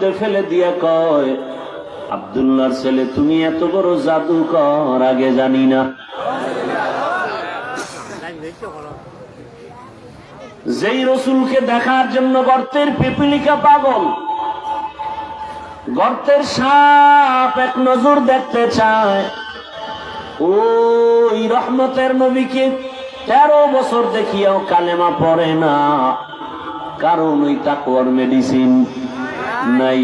মধ্যে ফেলে দিয়া কয়, আব্দুল্লাহর ছেলে, তুমি এত বড় জাদুকর আগে জানি না। যেই রসুলকে দেখার জন্য গর্তের পিপিলিকা পাগল, গর্তের সাপ এক নজর দেখতে চায়, ওই রহমতের নবীকে 13 বছর দেখিয়াও কালেমা পড়ে না, কারণ ওই তাকওয়ার মেডিসিন নাই।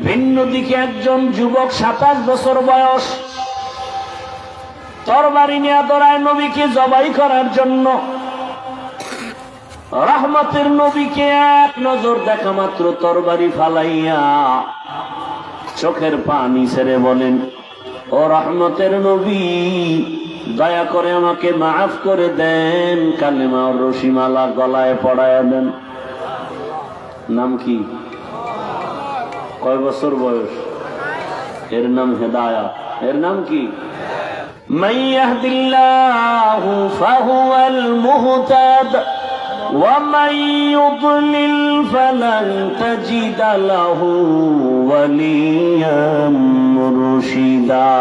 ভিন্ন দিকে একজন যুবক 27 বছর বয়স, তরবারি নিয়ে দৌড়ায় নবীকে জবাই করার জন্য। রহমতের নবীকে এক নজর দেখা মাত্র তরবারি ফালাইয়া চোখের পানি ছেড়ে বলেন, ও রহমতের নবী, দয়া করে আমাকে মাফ করে দেন, কালেমা ও রশিমালা গলায় পড়ায়া দেন। নাম কি? কয় বছর বয়স? এর নাম হেদায়া। এর নাম কি? মান ইয়াহদিল্লাহু ফাহুয়াল মুহতাদ ওয়া মান ইউদ্লিল ফালান তাজিদা লাহু ওয়ালিয়াম মুরশিদা।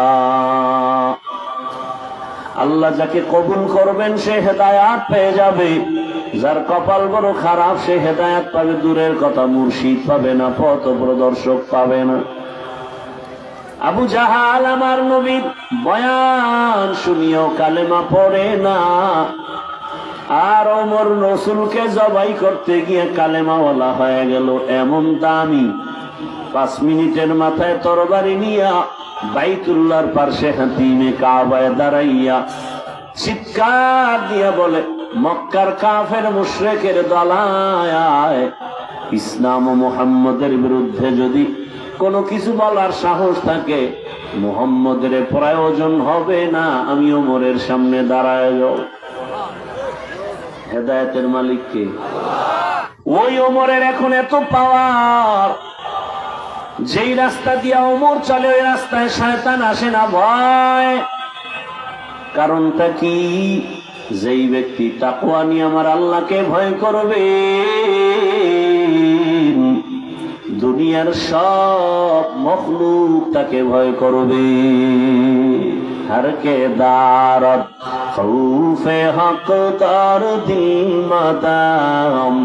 আল্লাহ যাকে কবুল করবেন সে হেদায়াত পেয়ে যাবে, যার কপাল বড় খারাপ সে হেদায়াত পাবে দূরের কথা, মুর্শিদ পাবে না, পথ প্রদর্শক পাবে না। আবু জাহাল আমার নবীর বয়ান শুনিয়েও কালেমা পড়ে না, আর ওমর রসুলকে জবাই করতে গিয়ে কালেমাওয়ালা হয়ে গেল। এমন দামি 5 মিনিটের মাথায় তরবারি নিয়া বাইতুল্লাহর পার্শ্বে হাতিমে কাবায় দাঁড়াইয়া চিৎকার দিয়া বলে, মক্কার কাফের মুশরিকের দলায় ইসলাম ও মুহাম্মদের বিরুদ্ধে যদি কোনো কিছু বলার সাহস থাকে, মুহাম্মদের প্রয়োজন হবে না, আমি ওমরের সামনে দাঁড়ায় যাও। হেদায়েতের মালিক কে? ওই ওমরের এখন এত পাওয়ার, যেই রাস্তা দিয়া ওমর চলে ওই রাস্তায় শয়তান আসে না ভয়। কারণটা কি? যেই ব্যক্তি তাকওয়া নিয়ে আমার আল্লাহকে ভয় করবে, দুনিয়ার সব মখলুক তাকে ভয় করবে। हर के दारत खौफे हक तार दिल मदाम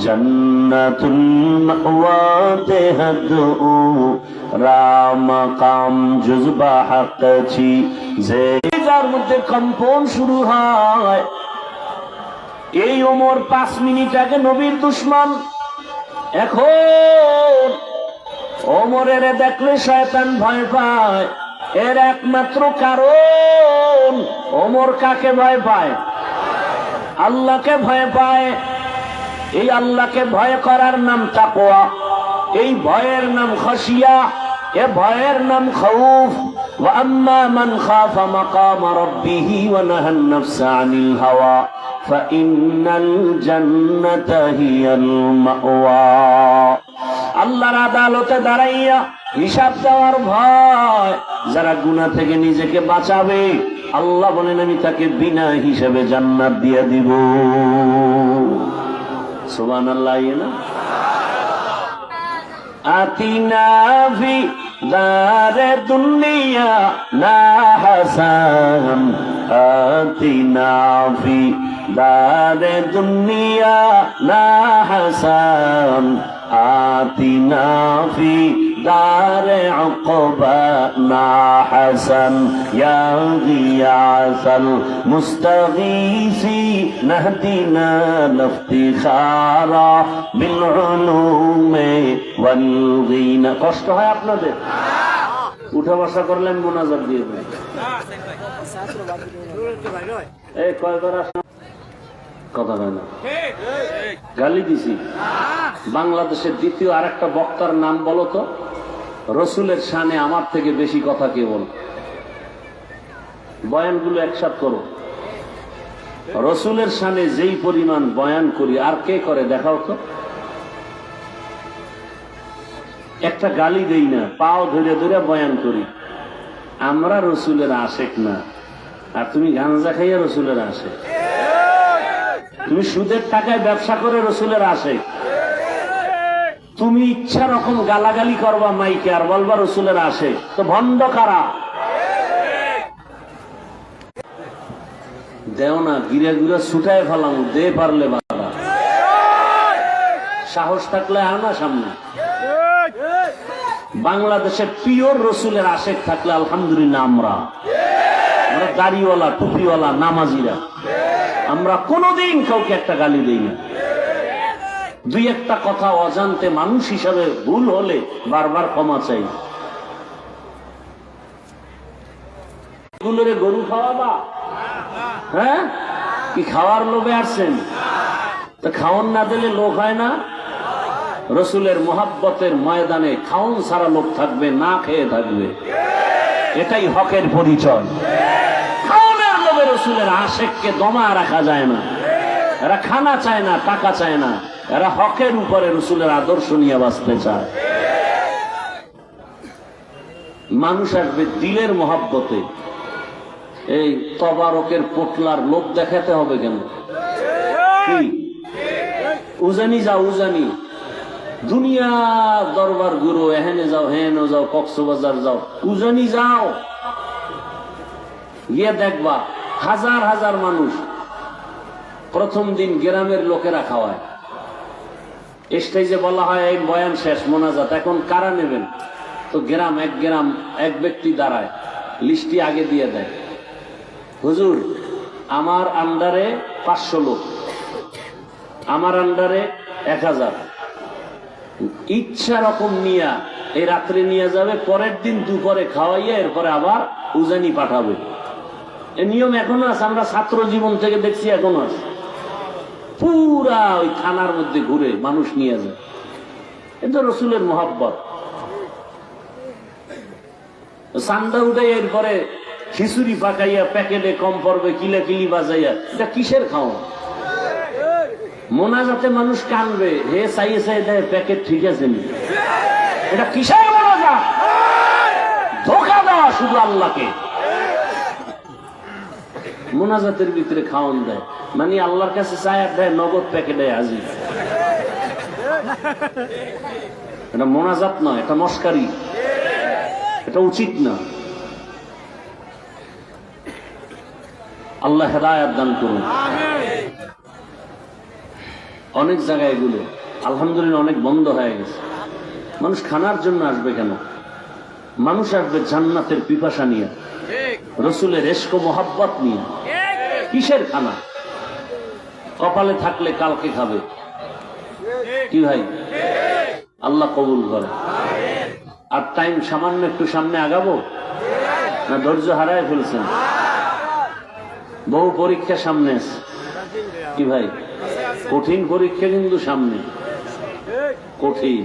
जन्नतुल मअवा तेहदु राम काम जुजबा हक छि जे যার মধ্যে কম্পন শুরু হয়। এই ওমর 5 মিনিট আগে নবীর দুশমন, এখন ওমরের দেখলে শয়তান ভয় পায়। এর একমাত্র কারণ, ওমর কাকে ভয় পায়? আল্লাহকে ভয় পায়। এই আল্লাহকে ভয় করার নাম তাকওয়া, এই ভয়ের নাম খাশিয়া, এ ভয়ের নাম খাউফ। ওয়া আম্মা মান খাফা মাকাম রাব্বিহি ওয়া নাহান নাফসা আনিল হাওয়া ফাইন্নাল জান্নাতা হিয়াল মাওয়া। আল্লাহর আদালতে দাঁড়াইয়া হিসাব দেওয়ার ভয়, যারা গুনাহ থেকে নিজেকে বাঁচাবে, আল্লাহ বলেন আমি তাকে বিনা হিসাবে জান্নাত দিয়ে দিব। সুবহানাল্লাহ। না আতিনা ফি দারে দুনিয়া না হাসান, আতিনা ফি দারে দুনিয়া না হাসান, আতিনা ফি দারে উকবা না হাসান, ইয়া গিয়াসাল মুস্তাগীসি নাহদিনা লফতিখারা বিল উলুমে ওয়াল গিনা। কষ্ট হয় আপনাদের? উঠা বসা করলেন মুনাজাত দিয়ে দেন। এই কয়বার কথা হয় না, গালি দিছি। বাংলাদেশের দ্বিতীয় আরেকটা বক্তার নাম বলো তো, রসুলের শানে আমার থেকে বেশি কথা কে বল? বয়ানগুলো একসাথ করো। রসুলের শানে যেই পরিমাণ বয়ান করি আর কে করে দেখাও তো। একটা গালি দেই না, পাও ধরে ধরে বয়ান করি। আমরা রসুলের আশেক না, আর তুমি গাঁজা খাইয়া রসুলের আশেক। তুমি সুদের টাকায় ব্যবসা করে রসুলের আশেক। তুমি ইচ্ছা রকম গালাগালি করবা মাইকে আর বলবা রসুলের আসে, তো ভণ্ড কারা? দেও না, গিরে গিরে ছুটায় ফেলাম, দে পারলে বাবা, সাহস থাকলে আনা সামনে। বাংলাদেশের পিওর রসুলের আশেক থাকলে আলহামদুলিল্লাহ, আমরা দাড়িওয়ালা টুপিওয়ালা নামাজিরা আমরা কোনোদিন কাউকে একটা গালি দিই না। দুই একটা কথা অজান্তে মানুষ হিসাবে ভুল হলে বারবার ক্ষমা চাই। গুলোরে গরু খাওয়াবা? হ্যাঁ, কি খাওয়ার লোভে আসছেন? তো খাওয়ান না দিলে লোক হয় না? রসুলের মোহাব্বতের ময়দানে খাওন সারা লোক থাকবে, না খেয়ে থাকবে, এটাই হকের পরিচয়। খাওয়ানোর লোভে রসুলের আশেককে দমা রাখা যায় না। এরা খানা চায় না, টাকা চায় না, এরা হকের উপরে রসুলের আদর্শ নিয়ে বাঁচতে চায়। মানুষ আসবে দিলের মহাব্বতে। এই তবারকের পোটলার লোক দেখাতে হবে কেন? কি উজানি যাও, উজানি দুনিয়া দরবার গুরু, এহেনে যাও, হেনে যাও, কক্সবাজার যাও, উজানি যাও, গিয়ে দেখবা হাজার হাজার মানুষ। প্রথম দিন গ্রামের লোকেরা খাওয়ায়, স্টেজে বলা হয় এই বয়ান শেষ, মোনাজাত, এখন কারা নেবেন? তো গ্রাম এক ব্যক্তি দাঁড়ায়, লিস্টি আগে দিয়ে দেয়, হুজুর আমার আন্ডারে 500 লোক, আমার আন্ডারে 1000, ইচ্ছা রকম নিয়া এই রাত্রে নিয়ে যাবে, পরের দিন দুপুরে খাওয়াইয়া এরপরে আবার উজানি পাঠাবে। এই নিয়ম এখনো আছে, আমরা ছাত্র জীবন থেকে দেখছি, এখনো আছে। পুরা ওই থানার মধ্যে ঘুরে মানুষ নিয়ে যায়। এটা রসুলের মোহাব্বত। চান্দা উঠে এরপরে খিচুড়ি পাকাইয়া প্যাকেটে কম পড়বে কিলাকিলি বাজাইয়া, এটা কিসের খাওয়া? মোনাজাতে মানুষ কানবে, হে চাইয়ে চাই দেয় প্যাকেট ঠিক আছে নি, এটা কিসের মোনাজাত? ধোঁকা দেওয়া শুধু আল্লাহকে। মোনাজাতের ভিতরে খাওয়ান দেয়, মানে আল্লাহর কাছে চায় আর দেয় নগদ প্যাকেটে হাজির। এটা মোনাজাত নয়, এটা মস্কারি, এটা উচিত না। আল্লাহ হেদায়েত দান করুন। অনেক জায়গায় এগুলো আলহামদুলিল্লাহ অনেক বন্ধ হয়ে গেছে। মানুষ খানার জন্য আসবে কেন? মানুষ আসবে জান্নাতের পিপাসা নিয়ে, রসুলের ইশক ও মোহাব্বত নিয়ে। কিসের খানা? কপালে থাকলে কালকে খাবে। কি ভাই? আল্লাহ কবুল করে। আর টাইম সামান্য একটু সামনে আগাবো না ধৈর্য হারায় ফেলছেন? বহু পরীক্ষা সামনে আছে। কি ভাই? কঠিন পরীক্ষা কিন্তু সামনে, কঠিন।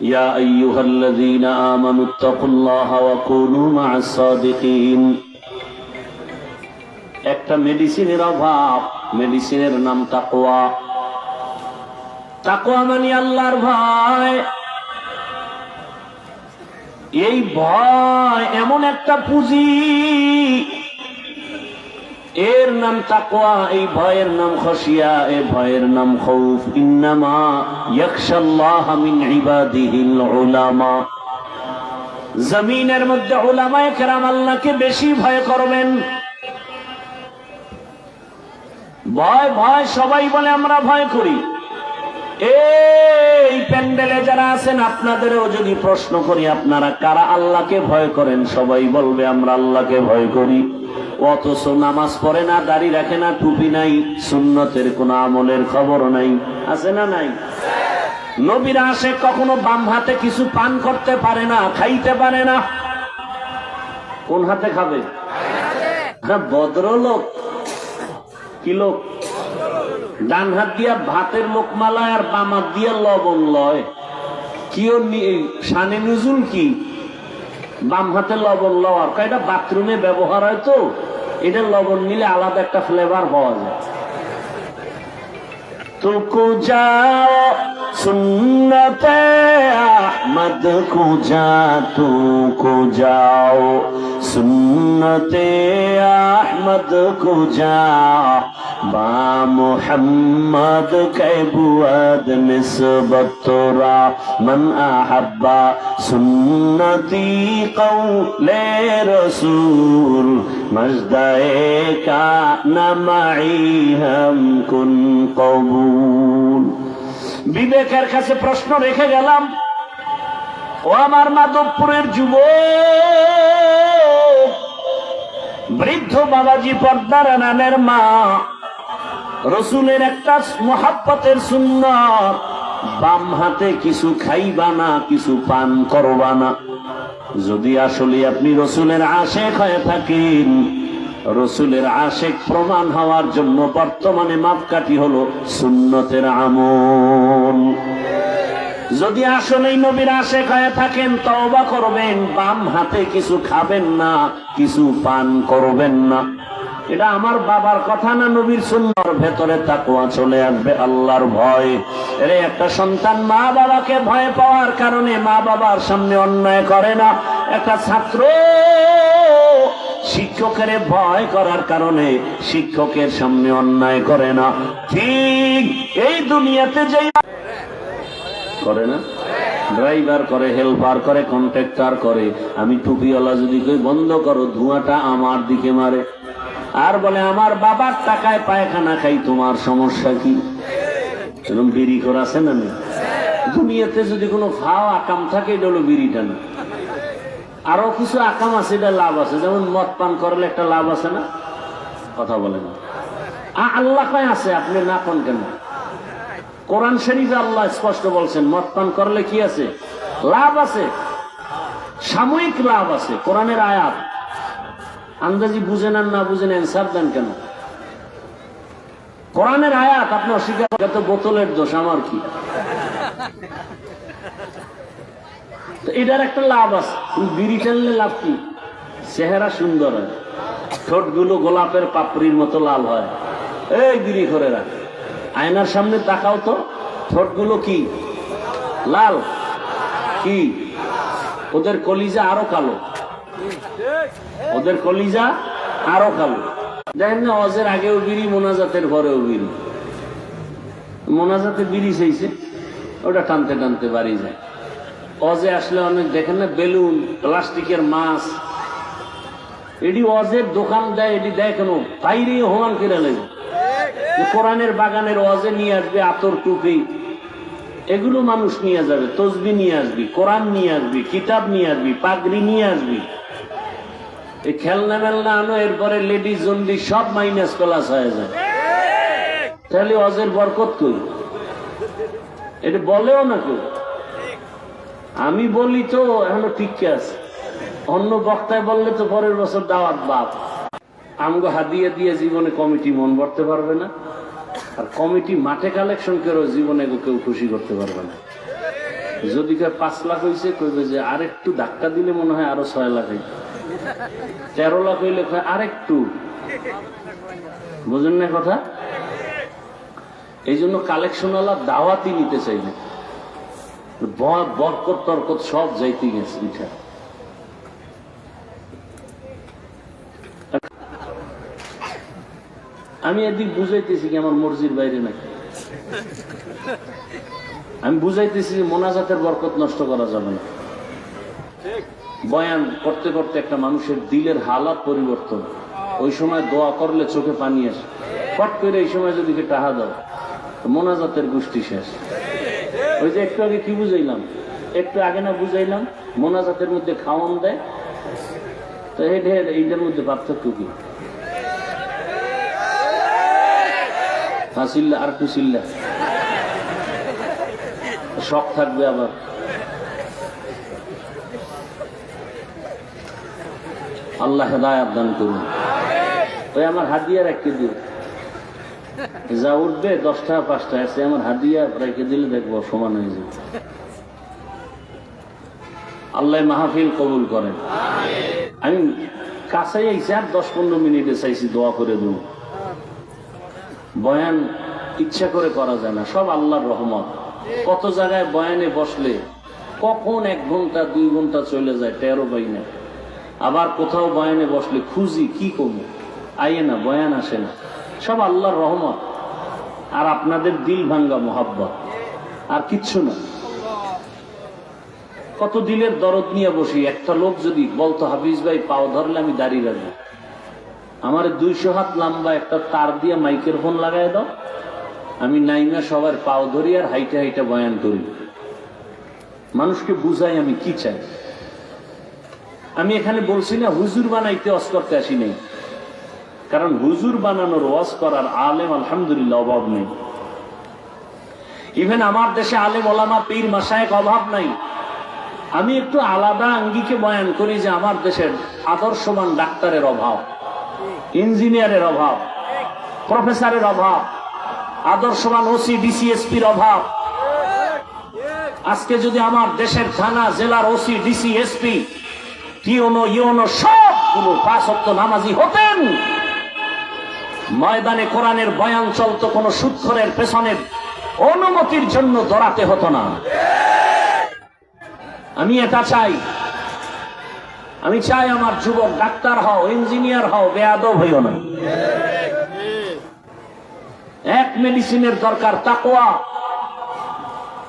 ইয়া আইয়ুহাল্লাযীনা আমানুত্তাকুল্লাহা ওয়া কুনু মা'আস সাদিকিন। একটা মেডিসিনের অভাব, মেডিসিনের নাম তাকওয়া। তাকওয়া মানে আল্লাহর ভয়। এই ভয় এমন একটা পুঁজি, এর নাম তাকওয়া, এই ভয়ের নাম খশিয়া, এই ভয়ের নাম খৌফ। ইন্নামা ইয়াখশাল্লাহা মিন ইবাদিহিল উলামা। জমিনের মধ্যে উলামায়ে কেরাম আল্লাহকে বেশি ভয় করবেন। ভয় ভয় সবাই বলে আমরা ভয় করি। এই প্যান্ডেলে যারা আছেন আপনাদেরও যদি প্রশ্ন করি আপনারা কারা আল্লাহকে ভয় করেন, সবাই বলবে আমরা আল্লাহকে ভয় করি। অথচ নামাজ পড়ে না, দাড়ি রাখে না, টুপি নাই, সুন্নতের কোন আমলের খবর নাই। আছে না নাই? নবীর আশেক কখনো বাম হাতে কিছু পান করতে পারে না, খাইতে পারে না। কোন হাতে খাবে? হ্যাঁ, ভদ্রলোক। কি লোক? ডান হাত দিয়া ভাতের লোকমা লয় আর বাম হাত দিয়া লবণ লয়। কি ওর শানে নুজুল কি? বাম হাতে লবণ লওয়ার, এটা বাথরুমে ব্যবহার হয় তো, এটা লবণ নিলে আলাদা একটা ফ্লেভার পাওয়া যায়। তুকু যাও সুন্নতে আহমদ কুজা, তুকু যাও सुन्नते अहमद को जा बा मुहम्मद के बुअद निस्बत तोरा मन अहब्बा सुन्नती कौले रसूल मजदाए का नमाई हम कुन कबूल। বিবেকের কাছে প্রশ্ন রেখে গেলাম, ও আমার মাধবপুরের যুবক, বৃদ্ধ বাবাজি পর্দার নামের মা, রসুলের একটা মুহাব্বতের সুন্নাত, বাম হাতে কিছু খাইবা না, কিছু পান করবা না। যদি আসলে আপনি রসুলের আশেক হয়ে থাকেন, রসুলের আশেক প্রমাণ হওয়ার জন্য বর্তমানে মাপকাঠি হলো সুন্নতের আমল। যদি আসলেই নবীর আশেক হয়ে থাকেন, তওবা করবেন, বাম হাতে কিছু খাবেন না, কিছু পান করবেন না। এটা আমার বাবার কথা না, নবীর সুন্নাহর ভেতরে তাকওয়া চলে আসবে, আল্লাহর ভয়। এর একটা সন্তান মা বাবাকে ভয় পাওয়ার কারণে মা বাবার সামনে অন্যায় করে না। একটা ছাত্র শিক্ষকের ভয় করার কারণে শিক্ষকের সামনে অন্যায় করে না। ঠিক এই দুনিয়াতে যেই করে না, ড্রাইভার করে, হেল্পার করে, কন্ট্রাক্টর করে, আমি টুপিওয়ালা যদি কই বন্ধ করো, ধোঁয়াটা আমার দিকে মারে, আর বলে আমার বাবার টাকায় পায়খানা খাই, তোমার সমস্যা কি? এরকম বিড়ি করে আছে না? দুনিয়াতে যদি কোনো ফাও আকাম থাকে, এটা হলো বিড়িটা না। আরো কিছু আকাম আছে, এটা লাভ আছে, যেমন মদ পান করলে একটা লাভ আছে না? কথা বলেন, আল্লাহ কয় আছে, আপনি না কোন কেন? কোরআন শরীফে আল্লাহ স্পষ্ট বলছেন মদ পান করলে কি আছে? লাভ আছে, সাময়িক লাভ আছে। কোরআনের আয়াত আন্দাজি বুঝেন আর না বুঝেন অ্যান্সার দেন কেন? কোরআনের আয়াত আপনি অস্বীকার করেন, তো বোতলের দোষ, আমার কি? এটার একটা লাভ আছে, বিড়ি টানলে লাভ কি? চেহারা সুন্দর হয়, ঠোঁটগুলো গোলাপের পাপড়ির মতো লাল হয়। এই বিড়ি করে রাখ, আয়নার সামনে তাকাও তো, ঠোঁটগুলো কি লাল? কি ওদের কলিজা আরো কালো, ওদের কলিজা আরো কালো। দেখেন না, অজের আগেও বিড়ি, মোনাজাতের পরেও বিড়ি। মোনাজাতে বিড়ি চাইছে, ওটা টানতে টানতে বাড়ি যায়। অজে আসলে অনেক দেখেন না, বেলুন, প্লাস্টিকের মাছ, এটি অজের দোকান দেয়। এটি দেয় কেন? বাইরে হোমান করে লাগে। কোরআনের বাগানের অজে নিয়ে আসবে, আতর টুপি, এগুলো মানুষ নিয়ে যাবে, তসবি নিয়ে আসবি, কোরআন নিয়ে আসবি, কিতাব নিয়ে আসবি, পাগড়ি নিয়ে আসবি, এই খেলনা মেলনা আনো, এরপরে লেডিস জন্ডি সব মাইনাস প্লাস হয়ে যায়। তাহলে অজের বরকত কই? এটা বলেও না কেউ। আমি বলি তো এখনো ঠিক আছে, অন্য বক্তায় বললে তো পরের বছর দাওয়াত বাপ। আমগো হাদিয়া দিয়ে জীবনে কমিটি মন ভরতে পারবে না, আর কমিটি মাঠে কালেকশন করে জীবনে কেউ খুশি করতে পারবে না। যদি 5 লাখ হয়েছে, কইবে যে আরেকটু ধাক্কা দিলে মনে হয় আরো 6 লাখ হইবে। 13 লাখ হইলে আরেকটু, বুঝেন না কথা? এই জন্য কালেকশনওয়ালা দাওয়াতই নিতে চাইবে, বরকত তরকত সব যাইতে গেছে। আমি এদিক বুঝাইতেছি কি আমার মর্জির বাইরে নাকি? আমি বুঝাইতেছি মোনাজাতের বরকত নষ্ট করা যাবে না। বয়ান করতে করতে একটা মানুষের দিলের হালাত পরিবর্তন, ওই সময় দোয়া করলে চোখে পানি আসে, ফট করে এই সময় যদি টাহা দাও, মোনাজাতের গোষ্ঠী শেষ। ওই যে একটু আগে কি বুঝাইলাম, একটু আগে না বুঝাইলাম, মোনাজাতের মধ্যে খাওয়ান দেয়, তো এইটার মধ্যে পার্থক্য কি? হাসিল্লা আর টুসিল্লা শখ থাকবে আবার। আল্লাহ হেদায়াত দান করুন। ওই আমার হাদিয়া রেখে দিও, যা উঠবে 10 টাকা 5 টাকা আছে, আমার হাদিয়া রেখে দিলে দেখবো সমান হয়ে যাবে। আল্লাহ মাহফিল কবুল করেন। আমি কাছে আইসি আর 10-15 মিনিটে চাইছি দোয়া করে দেব। বয়ান ইচ্ছা করে করা যায় না, সব আল্লাহর রহমত। কত জায়গায় বয়ানে বসলে কখন 1 ঘন্টা 2 ঘন্টা চলে যায় টেরও পাই না। আবার কোথাও বয়ানে বসলে খুঁজি কি করবো, আইয়ে না, বয়ান আসে না। সব আল্লাহর রহমত আর আপনাদের দিল ভাঙ্গা মোহাব্বত, আর কিচ্ছু না। কত দিলের দরদ নিয়ে বসি। একটা লোক যদি বলতো হাফিজ ভাই পাও ধরলে আমি দাঁড়িয়ে রাখবো, আমার 200 হাত লম্বা একটা তার দিয়ে মাইকের ফোন লাগাই দাও, আমি নাইমা সবার পাও ধরি আর হাইটে হাইটে বয়ান করি, মানুষকে বুঝাই আমি কি চাই। আমি এখানে বলছি না হুজুর বানাইতে ওয়াজ করতে আসি নাই, কারণ হুজুর বানানোর ওয়াজ করার আলেম আলহামদুলিল্লাহ অভাব নেই। ইভেন আমার দেশে আলেম ওলামা পীর মাশায়েখ অভাব নাই। আমি একটু আলাদা আঙ্গিকে বয়ান করি যে আমার দেশের আদর্শবান ডাক্তারের অভাব, ইঞ্জিনিয়ারের অভাব, প্রফেসরের অভাব, আদর্শবান ওসি ডিসিএসপির অভাব। আজকে যদি আমার দেশের থানা জেলার ওসি ডিসিএসপি টিওনো ইউনো সবগুলো 5 ওয়াক্ত নামাজি হতেন, ময়দানে কোরআনের বয়ান চলতো, কোন সুদখোরের পেছনের অনুমতির জন্য দৌড়াতে হতো না। আমি এটা চাই। আমি চাই আমার যুবক ডাক্তার হও, ইঞ্জিনিয়ার হও, বেয়াদব হইও না। এক মেডিসিনের দরকার তাকওয়া।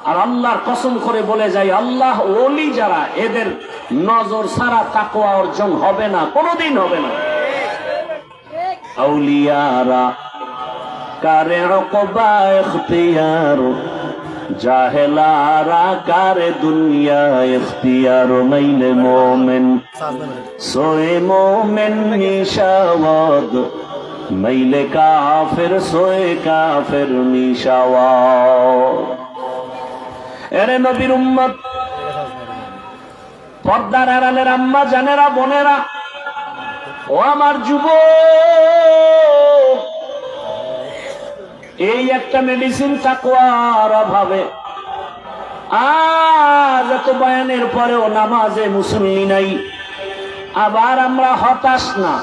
আর আল্লাহর কসম করে বলে যাই, আল্লাহ ওলি যারা, এদের নজর ছাড়া তাকওয়া অর্জন হবে না, কোনোদিন হবে না। আউলিয়ারা কারে রকবা ইখতিয়ার, জাহেলারা কারে দুনিয়া ইখতিয়ার। মাইলে মোমেন সোয়ে মোমেন নিশাওয়াদ, মাইলে কাফের সোয়ে কাফের নিশাওয়াদ। এরে নবীর উম্মত, পর্দার আড়ালের আম্মা জানেরা, বোনেরা, ও আমার যুবক, এই একটা মেডিসিন তাকওয়ার অভাবে আজ এত বয়ানের পরেও নামাজে মুসল্লি নাই। আবার আমরা হতাশ না।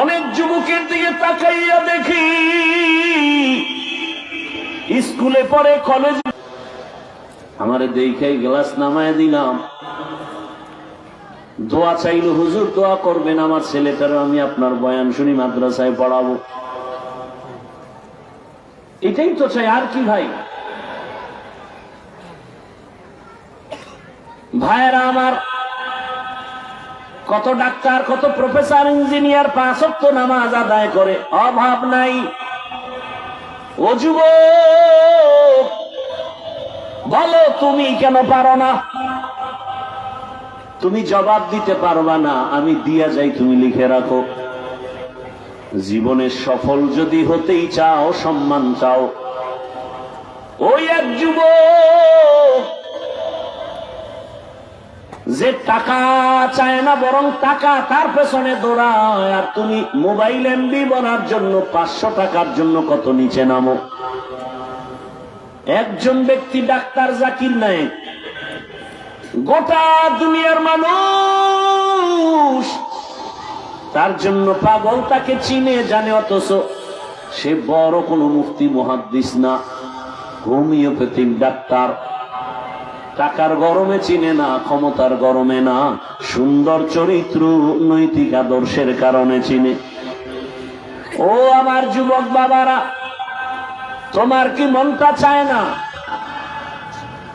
অনেক যুবকের দিকে তাকাইয়া দেখি, স্কুলে পড়ে, কলেজে, আমারে দেখাই গ্লাস নামায় দিলাম, দোয়া চাইলো, হুজুর দোয়া করবেন আমার ছেলেটারও আমি আপনার বয়ান শুনি মাদ্রাসায় পড়াবো। এটাই তো চাই, আর কি ভাই? ভাইয়েরা আমার, কত ডাক্তার, কত প্রফেসর, ইঞ্জিনিয়ার 5 ওয়াক্ত নামাজ আদায় করে, অভাব নাই। ও যুবক, বলো তুমি কেন পারো না? তুমি জবাব দিতে পারবা না, আমি দিয়া যাই, তুমি লিখে রাখো। জীবনে সফল যদি হতেই চাও, সম্মান চাও, ওই এক যুবক যে টাকা চায় না, বরং টাকা তার পেছনে দৌড়ায়, আর তুমি মোবাইল এমবি বলার জন্য 500 টাকার জন্য কত নিচে নামো। একজন ব্যক্তি ডাক্তার জাকির নায়েক, গোটা দুনিয়ার মানুষ তার জন্য পাগল, তাকে চিনে জানে, অথচ সে বড় কোনো মুফতি মুহাদ্দিস না, হোমিওপ্যাথিক ডাক্তার। টাকার গরমে চিনে না, ক্ষমতার গরমে না, সুন্দর চরিত্র, নৈতিক আদর্শের কারণে চিনে। ও আমার যুবক বাবারা, তোমার কি মনটা চায় না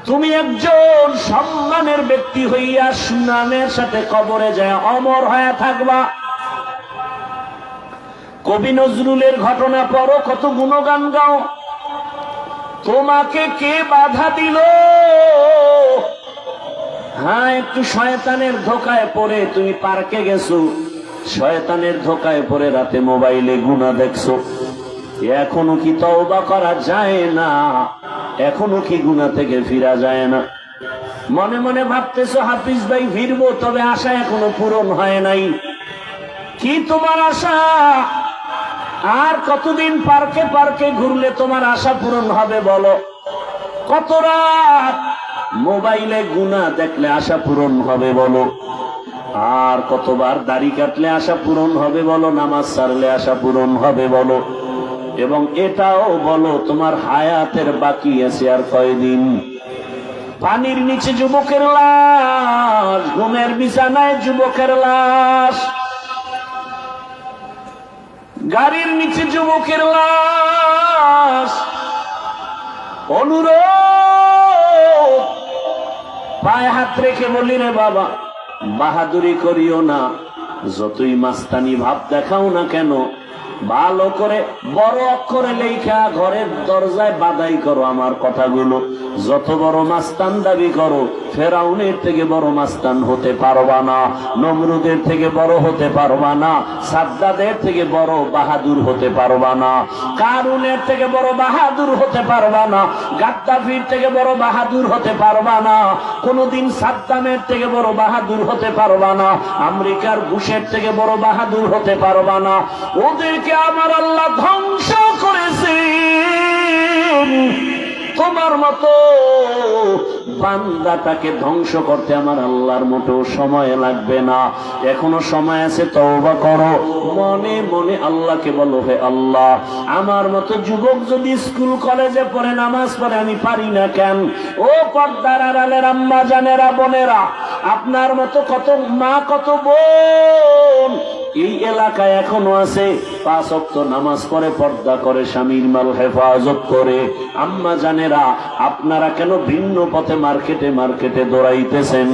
তুমি একজন সম্মানের ব্যক্তি হইয়া সুনামের সাথে কবরে যায় অমর হয়ে থাকবা? কবি নজরুলের ঘটনা পড়ো, কত গুণগান গাও। তোমাকে কে বাধা দিল? হ্যাঁ, একটু শয়তানের ধোকায় পড়ে তুমি পার্কে গেছো, শয়তানের ধোকায় পড়ে রাতে মোবাইলে গুনাহ দেখছো। এখনো কি তওবা করা যায় না? এখনো কি গুনাহ থেকে ফিরা যায় না? মনে মনে ভাবতেছো হাফিজ ভাই ফিরবো, তবে আশা এখনো পূরণ হয় নাই। কি তোমার আশা? আর কতদিন পার্কে পার্কে ঘুরলে তোমার আশা পূরণ হবে বলো? কত রাত মোবাইলে গুনাহ দেখলে আশা পূরণ হবে বলো? আর কতবার দাড়ি কাটলে আশা পূরণ হবে বলো? নামাজ ছাড়লে আশা পূরণ হবে বলো? এবং এটাও বলো তোমার হায়াতের বাকি আছে আর কয়দিন? পানির নিচে যুবকের লাশ, ঘুমের বিছানায় যুবকের লাশ, গাড়ির নিচে যুবকের লাশ। অনুরোধ, পায়ে হাত রেখে বলি, রে বাবা, বাহাদুরি করিও না, যতই মাস্তানি ভাব দেখাও না কেন, ভালো করে বড় অক্ষরে লেখা ঘরের দরজায় বাধাই করো আমার কথাগুলো। যত বড় মাস্তান দাবি করো, ফেরাউনের থেকে বড় মাস্তান হতে পারবা না, নমরুদের থেকে বড় হতে পারবা না, সাদ্দাদের থেকে বড় বাহাদুর হতে পারবা না, কারুনের থেকে বড় বাহাদুর হতে পারবা না, গাদ্দাফির থেকে বড় বাহাদুর হতে পারবা না, কোনদিন সাদ্দামের থেকে বড় বাহাদুর হতে পারবা না, আমেরিকার বুশের থেকে বড় বাহাদুর হতে পারবা না। ওদেরকে আমার আল্লাহ ধ্বংস করেছে। তোমার মতো বান্দাটাকে ধ্বংস করতে আমার আল্লাহর মোটেও সময় লাগবে না। এখনো সময় আছে, তওবা করো। মনে মনে আল্লাহকে বলো, হে আল্লাহ, আমার মতো যুবক যদি স্কুল কলেজে পড়ে নামাজ পড়ে আমি পারি না কেন? ও পর্দার আড়ালের আম্মা জানেরা, বোনেরা, আপনার মতো কত মা, কত বোন এই এলাকায় এখনো আছে, 5 ওয়াক্ত নামাজ পড়ে, পর্দা করে, স্বামীর মাল হেফাজত করে। আম্মা জানেরা, আপনারা কেন ভিন্ন পথে মার্কেটে মার্কেটে দৌড়াইতেছেন?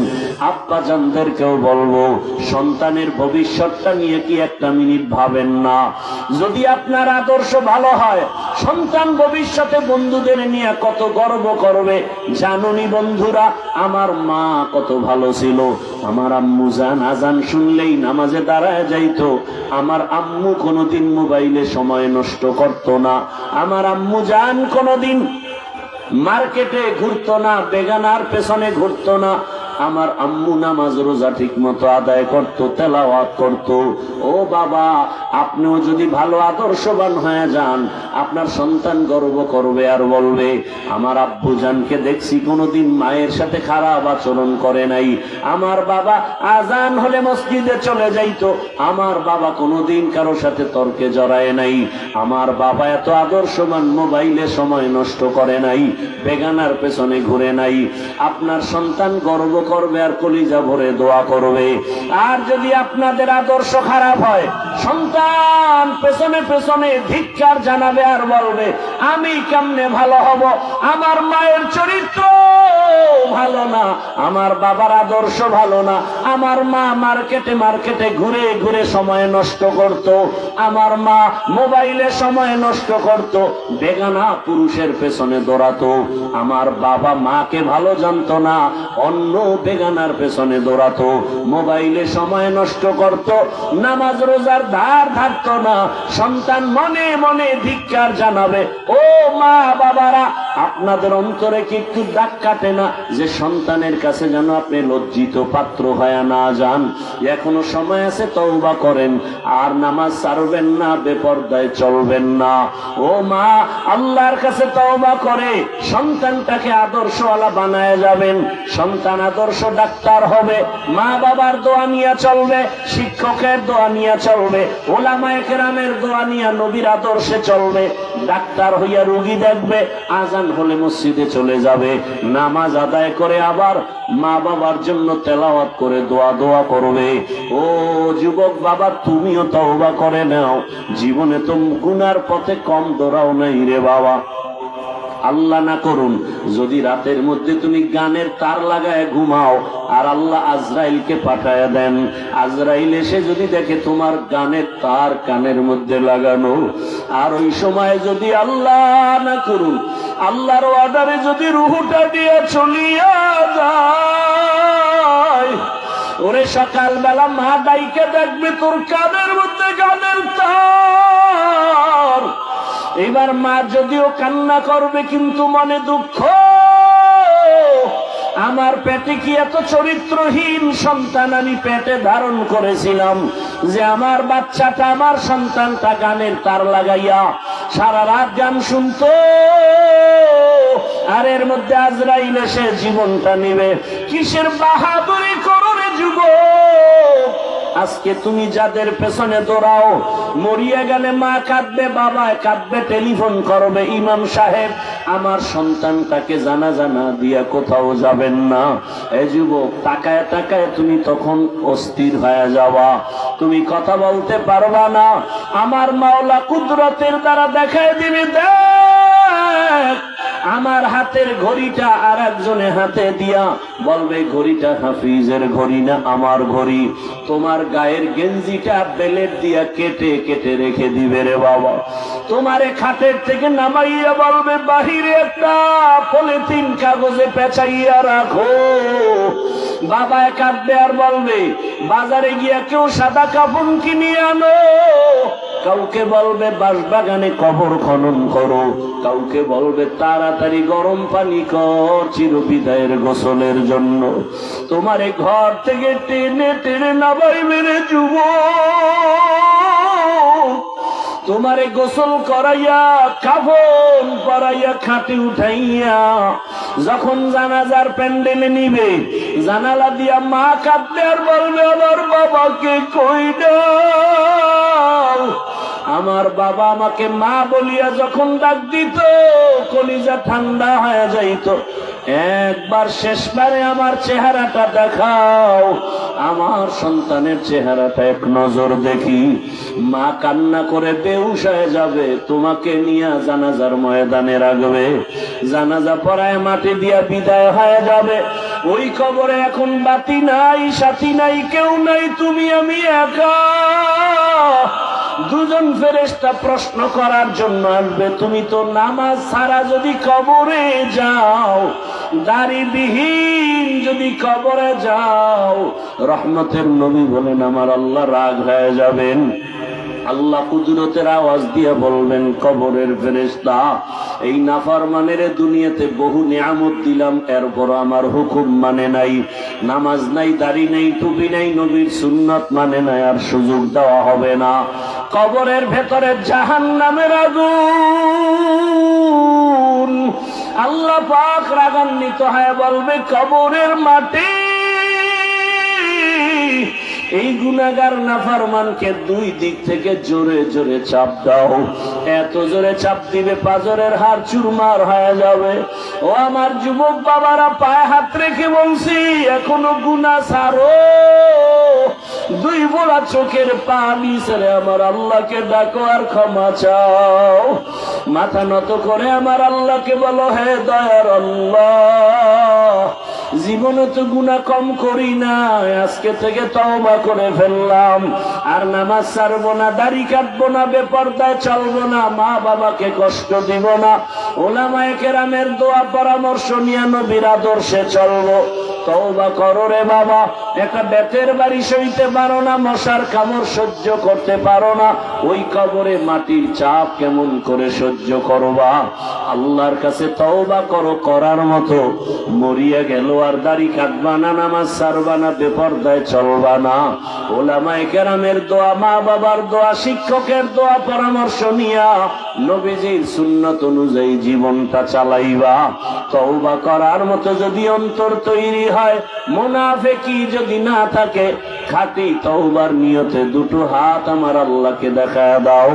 আব্বা জানদেরকেও বলবো, সন্তানের ভবিষ্যৎটা নিয়ে কি একটা মিনিট ভাবেন না? যদি আপনার আদর্শ ভালো হয়, সন্তান ভবিষ্যতে বন্ধুদের নিয়ে কত গর্ব করবে। জানুনি বন্ধুরা, আমার মা কত ভালো ছিল। আমার আম্মু জান আজান শুনলেই নামাজে দাঁড়ায় যাইতো। আমার আম্মু কোনোদিন মোবাইলে সময় নষ্ট করত না। আমার আম্মু জান কোনোদিন মার্কেটে ঘুরতো না, বেগানার পেছনে ঘুরতো না। আমার আম্মু নামাজ রোজা ঠিক মতো আদায় করতো, তেলাওয়াত করতো। ও বাবা, আপনিও যদি ভালো আদর্শবান হয়ে যান, আপনার সন্তান গর্ব করবে আর বলবে, আমার আব্বু জানকে দেখছি কোনোদিন মায়ের সাথে খারাপ আচরণ করে নাই। আমার বাবা আজান হলে মসজিদে চলে যাইতো। আমার বাবা কোনোদিন কারো সাথে তর্কে জড়ায় নাই। আমার বাবা এত আদর্শবান, মোবাইলে সময় নষ্ট করে নাই, বেগানার পেছনে ঘুরে নাই। আপনার সন্তান গর্ব করবে আর কলিজা ভরে দোয়া করবে। আর যদি আপনাদের আদর্শ খারাপ হয়, সন্তান পেছনে পেছনে ধিক্কার জানাবে আর বলবে, আমি কেমনে ভালো হব? আমার মায়ের চরিত্র ভালো না, আমার বাবার আদর্শ ভালো না। আমার মা মার্কেটে মার্কেটে ঘুরে ঘুরে সময় নষ্ট করত। আমার মা মোবাইলে সময় নষ্ট করত, বেগানা পুরুষের পেছনে দৌড়াতো। আমার বাবা মাকে ভালো জানতো না, অন্য বেগানার পেছনে দৌড়াতো, মোবাইলে সময় নষ্ট করত, নামাজ রোজার ধার ধারত না। সন্তান মনে মনে ধিক্কার জানাবে। ও মা বাবারা, আপনাদের অন্তরে কি একটু দাগ কাটে না যে সন্তানের কাছে যেন আপনি লজ্জিত পাত্র হয়ে না যান? এখনো সময় আছে, তওবা করেন। আর নামাজ ছাড়বেন না, বেপরদায় চলবেন না। ও মা, আল্লাহর কাছে তওবা করে সন্তানটাকে আদর্শওয়ালা বানায় যাবেন। সন্তান আদর্শ ডাক্তার হবে, মা বাবার দোয়া নিয়ে চলবে, শিক্ষকের দোয়া নিয়ে চলবে, ওলামায়ে কেরামের দোয়া নিয়ে নবীর আদর্শে চলবে। ডাক্তার হইয়া রোগী দেখবে, আজান হলে মসজিদে চলে যাবে, নামাজ আদায় করে আবার মা বাবার জন্য তেলাওয়াত করে দোয়া করবে। ও যুবক বাবা, তুমিও তওবা করে নাও। জীবনে তো গুনার পথে কম দৌড়াও নাই রে বাবা। আল্লাহ না করুন যদি রাতের মধ্যে তুমি গানের তার লাগায় ঘুমাও, আর আল্লাহ আজরাইলকে পাঠায় দেন, আজরাইল এসে যদি দেখে তোমার গানের তার কানের মধ্যে লাগানো, আর ওই সময় যদি আল্লাহ না করুন আল্লাহর অর্ডারে যদি রুহুটা দিয়ে চলিয়া যায়, ওরে সকালবেলা মা ডাইকে দেখবে তোর কানের মধ্যে গানের তার। এবার মা যদিও কান্না করবে, কিন্তু মনে দুঃখ, আমার পেটে কি এত চরিত্রহীন সন্তান আমি পেটে ধারণ করেছিলাম যে আমার বাচ্চাটা, আমার সন্তানটা গানের তার লাগাইয়া সারা রাত গান শুনতো, আর এর মধ্যে আজরাইল এসে জীবনটা নিবে। কিসের বাহাদুরি করো রে যুবক? আজকে তুমি যাদের পেছনে দৌড়াও, মরিয়া গেলে মা কাঁদবে, বাবা কাঁদবে, টেলিফোন করবে, ইমাম সাহেব আমার সন্তানটাকে জানাজা না দিয়া কোথাও যাবেন না। এই যুবক, তাকায় তাকায় তুমি তখন অস্থির হয়ে যাবা, তুমি কথা বলতে পারবা না। আমার মাওলা কুদরতের দ্বারা দেখায় দিবি, দেখ আমার হাতের ঘড়িটা আর একজনের হাতে দিয়া বলবে ঘড়িটা হাফিজের ঘড়ি না আমার ঘড়ি। তোমার গায়ের গেঞ্জিটা বেলেট দিয়া কেটে কেটে রেখে দিবে রে বাবা। তোমারে খাটের থেকে নামাইয়া বলবে বাহিরে একটা পলিথিন কাগজে পেঁচাইয়া রাখো। বাবা কাঁদবে আর বলবে বাজারে গিয়া কেউ সাদা কাপড় কিনে আনো। কাউকে বলবে বাঁশবাগানে কবর খনন করো, কাউকে বলবে তাড়াতাড়ি গরম পানি কর চিরবিদায়ের গোসলের জন্য। তোমারে ঘর থেকে টেনে টেনে নামাইবে রে যুবক। তোমারে গোসল করাইয়া কাফন পরাইয়া খাটে উঠাইয়া যখন জানাজার প্যান্ডেলে নিবে, জানালা দিয়া মা কাঁদবে আর বলবে আমার বাবাকে কই দাও। আমার বাবা আমাকে মা বলিয়া যখন ডাক দিত কলিজা ঠান্ডা হয়ে যাইত। একবার শেষবারে আমার চেহারাটা দেখাও, আমার সন্তানের চেহারাটা এক নজর দেখি। মা কান্না করে বেহুশ হয়ে যাবে, তোমাকে নিয়ে জানাজার ময়দানে রাখবে, জানাজা পড়ায় মাটি দিয়া বিদায় হয়ে যাবে। ওই কবরে এখন বাতি নাই, সাথী নাই, কেউ নাই, তুমি আমি একা। দুজন ফেরেশতা প্রশ্ন করার জন্য আসবে, তুমি তো নামাজ ছাড়া যদি কবরে যাও, দাড়িবিহীন যদি কবরে যাও, রহমতের নবী বলেন আমার আল্লাহ রাগ হয়ে যাবেন। আল্লাহ কুদরতের আওয়াজ দিয়ে বলবেন কবরের ফেরেশতা, এই নাফরমানের দুনিয়াতে বহু নিয়ামত দিলাম, এরপর আমার হুকুম মানে নাই, নামাজ নাই, দাড়ি নাই, টুপি নাই, নবীর সুন্নাত মানে নাই, আর সুযোগ দেওয়া হবে না। কবরের ভেতরে জাহান্নামের আগুন। আল্লাহ পাক রাগান্বিত হয়ে বলবে কবরের মাটি এই গুনাহগার নাফরমানকে দুই দিক থেকে জোরে জোরে চাপ দাও। এত জোরে চাপ দিবে পাজরের হাড় চুরমার হয়ে যাবে। ও আমার যুবক বাবারা, পায়ে হাত রেখে বলছি এখনো গুনাহ ছাড়ো। দুই বোলা চোখের পানি ছেড়ে আমার আল্লাহকে ডাকো আর ক্ষমা চাও। মাথা নত করে আমার আল্লাহকে বলো, হে দয়ার আল্লাহ, জীবনে তো গুনাহ কম করি না, আজকে থেকে তওবা করে ফেললাম, আর নামাজ ছাড়বো না, দাড়ি কাটবো না, বেপরদায় চলবো না, মা বাবাকে কষ্ট দিব না, ওলামায়ে কেরামের দোয়া পরামর্শ নিয়ে নবীর আদর্শে চলবো। তওবা করো রে বাবা। একটা বেতের বাড়ি সইতে পারো না, মশার কামড় সহ্য করতে পারো না, ওই কবরে মাটির চাপ কেমন করে সহ্য করবা? আল্লাহর কাছে তওবা করো করার মতো। মরিয়া গেল আর দাড়ি কাটবা না, নামাজ ছাড়বা না, বেপরদায় চলবা না, ওলামায়ে কেরামের দোয়া, মা বাবার দোয়া, শিক্ষকের দোয়া পরামর্শ নিয়া নবীজির সুন্নাত অনুযায়ী জীবনটা চালাইবা। তওবা করার মতো যদি অন্তর তৈরি হয়, মুনাফিকি যদি না থাকে, খাঁটি তওবার নিয়তে দুটো হাত আমার আল্লাহকে দেখায় দাও।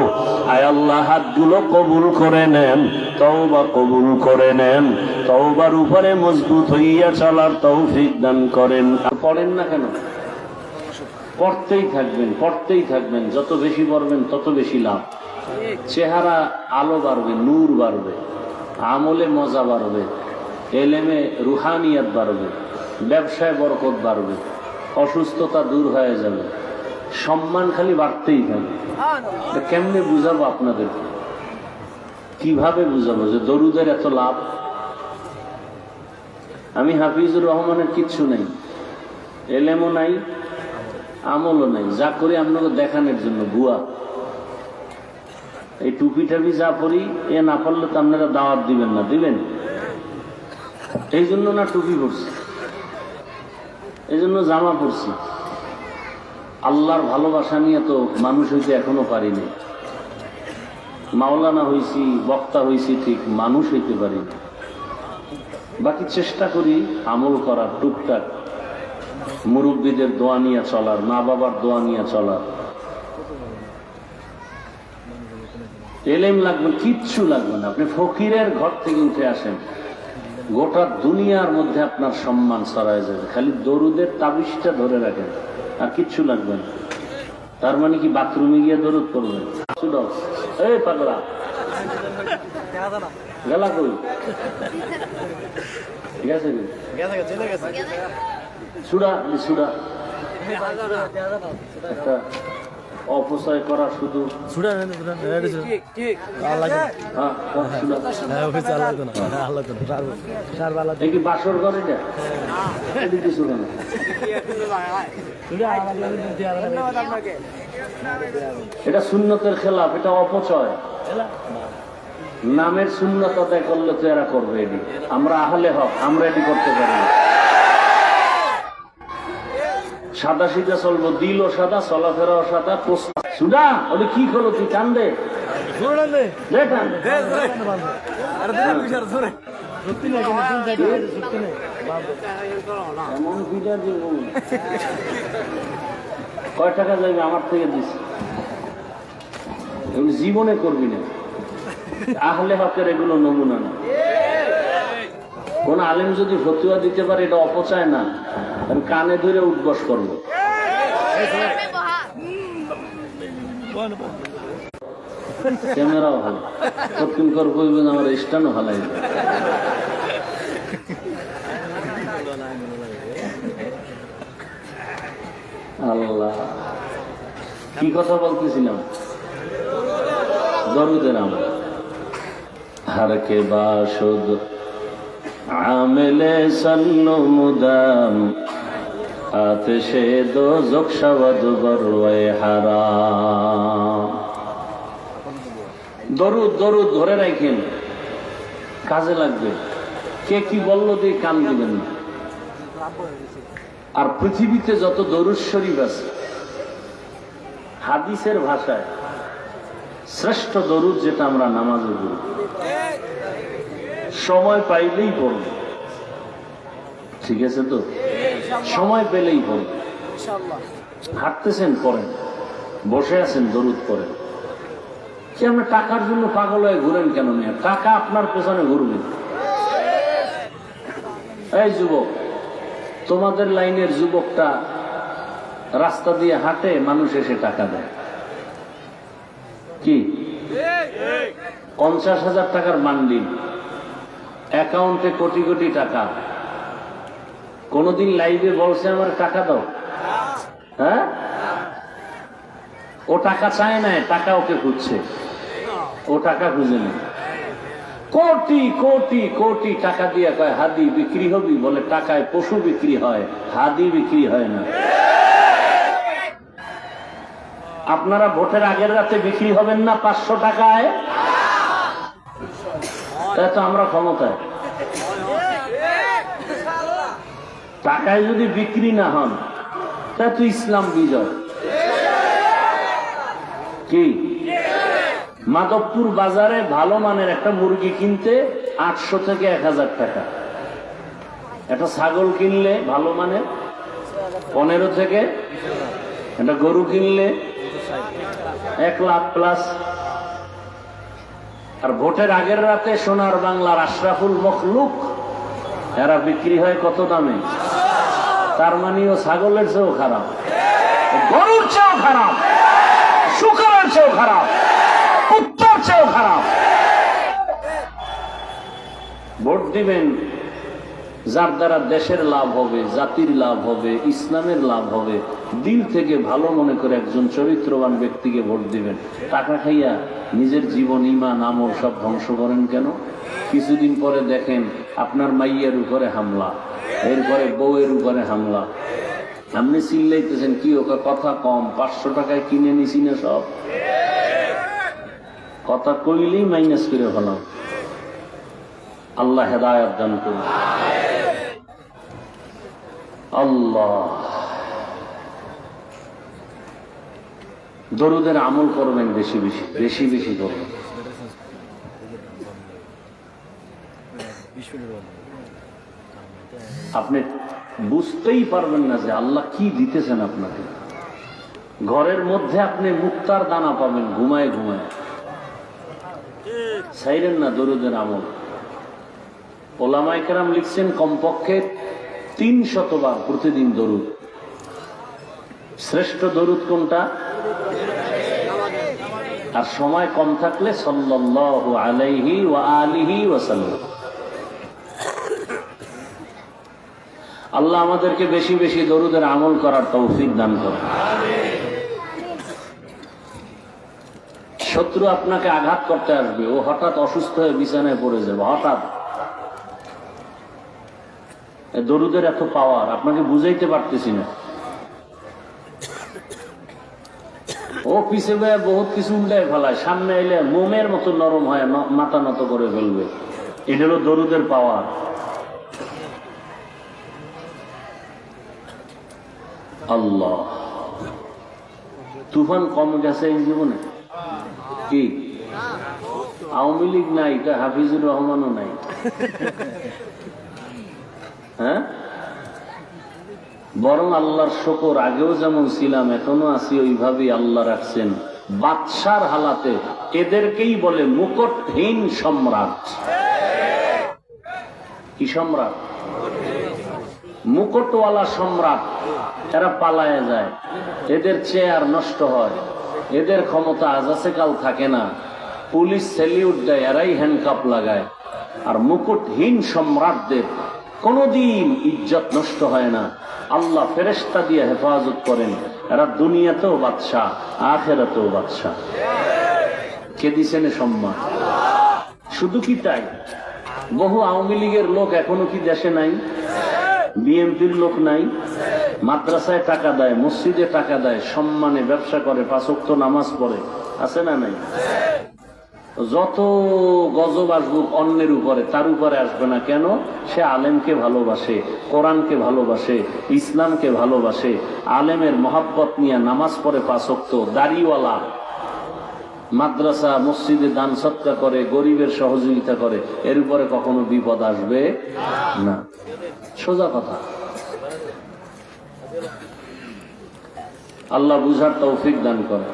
আয় আল্লাহ, হাতগুলো কবুল করে নেন, তওবা কবুল করে নেন, তওবার উপরে মজবুত হইয়া চলার তৌফিক দান করেন। পড়েন না কেন? পড়তেই থাকবেন, পড়তেই থাকবেন, যত বেশি পড়বেন তত বেশি লাভ। চেহারা আলো বাড়বে, নূর বাড়বে, আমলে মজা বাড়বে, এলেমে রুহানিয়াত বাড়বে, ব্যবসায় বরকত বাড়বে, অসুস্থতা দূর হয়ে যাবে, সম্মান খালি বাড়তেই থাকবে। কেমনে বুঝাবো আপনাদেরকে? কিভাবে বুঝাবো যে দরুদের এত লাভ? আমি হাফিজুর রহমানের কিচ্ছু নেই, এলেমও নাই, আমলও নাই, যা করি আপনাকে দেখানোর জন্য ভুয়া। এই টুপি টাপি যা পরি, এ না পারলে তো আপনারা দাওয়াত দিবেন না, দিবেন? এই জন্য না টুপি পরছি, এই জন্য জামা পরছি। আল্লাহর ভালোবাসা নিয়ে তো মানুষ হইতে এখনো পারিনি। মাওলানা হইছি, বক্তা হইছি ঠিক, মানুষ হইতে পারিনি। বাকি চেষ্টা করি আমল করার টুকটাক। মুরব্বীদের দোয়া নিয়ে চলার, মা বাবার দোয়া নিয়ে চলার। এলেম লাগবে, কিচ্ছু লাগবে না। আপনি ফকিরের ঘর থেকে উঠে আসেন, গোটা দুনিয়ার মধ্যে আপনার সম্মান ছড়ায় যাবে। খালি দরুদের তাবিজটা ধরে রাখেন, আর কিচ্ছু লাগবে না। তার মানে কি বাথরুমে গিয়ে দরুদ করবেন? এই পাগলা গেলা কই? ঠিক আছে, সুড়া সুড়া একটা অপচয় করা শুধু বাসর করে এটা সুন্নতের খেলাফ, এটা অপচয়। নামের সুন্নত আদায় করলে তো এরা করবে। এটি আমরা আহলে হক, আমরা এটি করতে পারি না। সাদা সিধা চলবো, দিলও সাদা, চলাফেরাও সাদা। সুডা ওটা কি করলো? তুই কান্দে এমন ফিডার দিব। কয় টাকা যাবে? আমার থেকে দিস। এগুলো জীবনে করবি না। আহলে হকের এগুলো নমুনা না। কোন আলেম যদি ফতুয়া দিতে পারে, এটা অপচয় না। আমি কানে ধরে উদ্বাস করবো। ক্যামেরাও ভালো, দক্ষিণ কর করবেন, আমার স্টানও ভালো। আল্লাহ, কি কথা বলতেছিলাম? দরুদের আমল। হারকে বাসুদ আমেলে সন্নো মুদাম আতশে দোজখ শাওয়াদ বরওয়ে হারাম। দরুদ দরুদ ধরে রাখেন, কাজে লাগবে। কে কি বললো দিয়ে কান দিবেন না। আর পৃথিবীতে যত দরুদ শরীফ আছে, হাদিসের ভাষায় শ্রেষ্ঠ দরুদ যেটা আমরা নামাজে পড়ি, সময় পাইলেই পড়ব। ঠিক আছে তো? সময় পেলেই পড়ব। হাঁটতেছেন পড়েন, বসে আছেন দরুদ পড়েন। কি আমরা টাকার জন্য পাগল হয়ে ঘুরেন কেন? নিয়ে টাকা আপনার পেছনে ঘুরবে। এই যুবক, তোমাদের লাইনের যুবকটা রাস্তা দিয়ে হাঁটে, মানুষ এসে টাকা দেয়। কি 50,000 টাকার মান্ডি, অ্যাকাউন্টে কোটি কোটি টাকা। কোনদিন লাইভে বলছে আমার টাকা দাও? হ্যাঁ, ও টাকা চায় না, টাকা ওকে খুঁজছে। ও টাকা খুঁজে না। কোটি কোটি কোটি টাকা দিয়ে কয় হাদি বিক্রি হবি, বলে টাকায় পশু বিক্রি হয়, হাদি বিক্রি হয় না। আপনারা ভোটের আগের রাতে বিক্রি হবেন না 500 টাকায়? তাই তো আমরা ক্ষমতায়। টাকায় যদি বিক্রি না হন, তা তো ইসলাম বিজয়। কি মাধবপুর বাজারে ভালো মানের একটা মুরগি কিনতে 800 থেকে 1000 টাকা। একটা ছাগল কিনলে ভালো মানের 15 থেকে, একটা গরু কিনলে 1 লাখ প্লাস। আর ভোটের আগের রাতে সোনার বাংলার আশরাফুল মখলুক এরা বিক্রি হয় কত দামে? তার মানে ও ছাগলের চেয়েও খারাপ, গরুর চেয়েও খারাপ, শুকরের চেয়েও খারাপ, কুত্তার চেয়েও খারাপ। ভোট দিবেন যার দ্বারা দেশের লাভ হবে, জাতির লাভ হবে, ইসলামের লাভ হবে। দিল থেকে ভালো মনে করে একজন চরিত্রবান ব্যক্তিকে ভোট দিবেন। টাকা খাইয়া নিজের জীবন, ঈমান, আমল সব ধ্বংস করেন কেন? কিছুদিন পরে দেখেন আপনার মাইয়ের উপরে হামলা, এরপরে বউয়ের উপরে হামলা। আপনি চিল্লাইতেছেন কি? ওকে কথা কম, 500 টাকায় কিনে নিছি না সব। কথা কইলেই মাইনাস করে ফেলাম। আল্লাহ হেদায়েত দান করুন। আল্লাহ, দরুদের আমল করবেন, বেশি বেশি বেশি বেশি করবেন। আপনি বুঝতেই পারবেন না যে আল্লাহ কি দিতেছেন আপনাকে। ঘরের মধ্যে আপনি মুক্তার দানা পাবেন ঘুমায় ঘুমায়। ছাইরেন না দরুদের আমল। ওলামায়ে কেরাম লিখছেন কমপক্ষে 300 বার প্রতিদিন দরুদ। শ্রেষ্ঠ দরুদ কোনটা? আর সময় কম থাকলে সাল্লাল্লাহু আলাইহি ওয়া আলিহি ওয়াসাল্লাম। আল্লাহ আমাদেরকে বেশি বেশি দরুদের আমল করার তৌফিক দান করুন। শত্রু আপনাকে আঘাত করতে আসবে, ও হঠাৎ অসুস্থ হয়ে বিছানায় পড়ে যাবে, হঠাৎ। দরুদের এত পাওয়ার আপনাকে বুঝাইতে পারতেছি না। ও পিছে বেয়ে বহুত কিছু উল্টায় ফেলায়, সামনে এলে মোমের মতো নরম হয়, মাথা নত করে ফেলবে। এটা হলো দরুদের পাওয়ার। আল্লাহ, তুফান কম গেছে এই জীবনে কি? আওয়ামী লীগ নাই, এটা হাফিজুর রহমানও নাই। হ্যাঁ, বরং আল্লাহর শুকর, আগেও যেমন ছিলাম এখনো আছি ওইভাবেই আল্লাহ রাখছেন। বাদশার হালাতে এদেরকেই বলে মুকুটহীন সম্রাট। কি সম্রাট? মুকুটওয়ালা সম্রাট। এরা পালায় যায়, এদের চেয়ার নষ্ট হয়, এদের ক্ষমতা আজ আছে কাল থাকে না, পুলিশ স্যালিউট দেয়, এরাই হ্যান্ডকাপ লাগায়। আর মুকুটহীন সম্রাটদের কোনদিন ইজ্জত নষ্ট হয় না, আল্লাহ ফেরেশতা দিয়ে হেফাজত করেন। এরা দুনিয়াতেও বাদশাহ, আখিরাতেও বাদশাহ। কে দিছেন সম্মান? শুধু কি তাই, বহু আওয়ামী লীগের লোক এখনো কি দেশে নাই? বিএনপির লোক নাই? মাদ্রাসায় টাকা দেয়, মসজিদে টাকা দেয়, সম্মানে ব্যবসা করে, 5 ওয়াক্ত নামাজ পড়ে, আছে না নাই? যত গজব আসবুক অন্যের উপরে, তার উপরে আসবে না কেন? সে আলেমকে ভালোবাসে, কোরআনকে ভালোবাসে, ইসলামকে ভালোবাসে, আলেমের মহাব্বত নিয়ে নামাজ পড়ে 5 ওয়াক্ত, দাড়িওয়ালা, মাদ্রাসা মসজিদে দান সৎকা করে, গরিবের সহযোগিতা করে, এর উপরে কখনো বিপদ আসবে না। সোজা কথা। আল্লাহ বুঝার তৌফিক দান করে।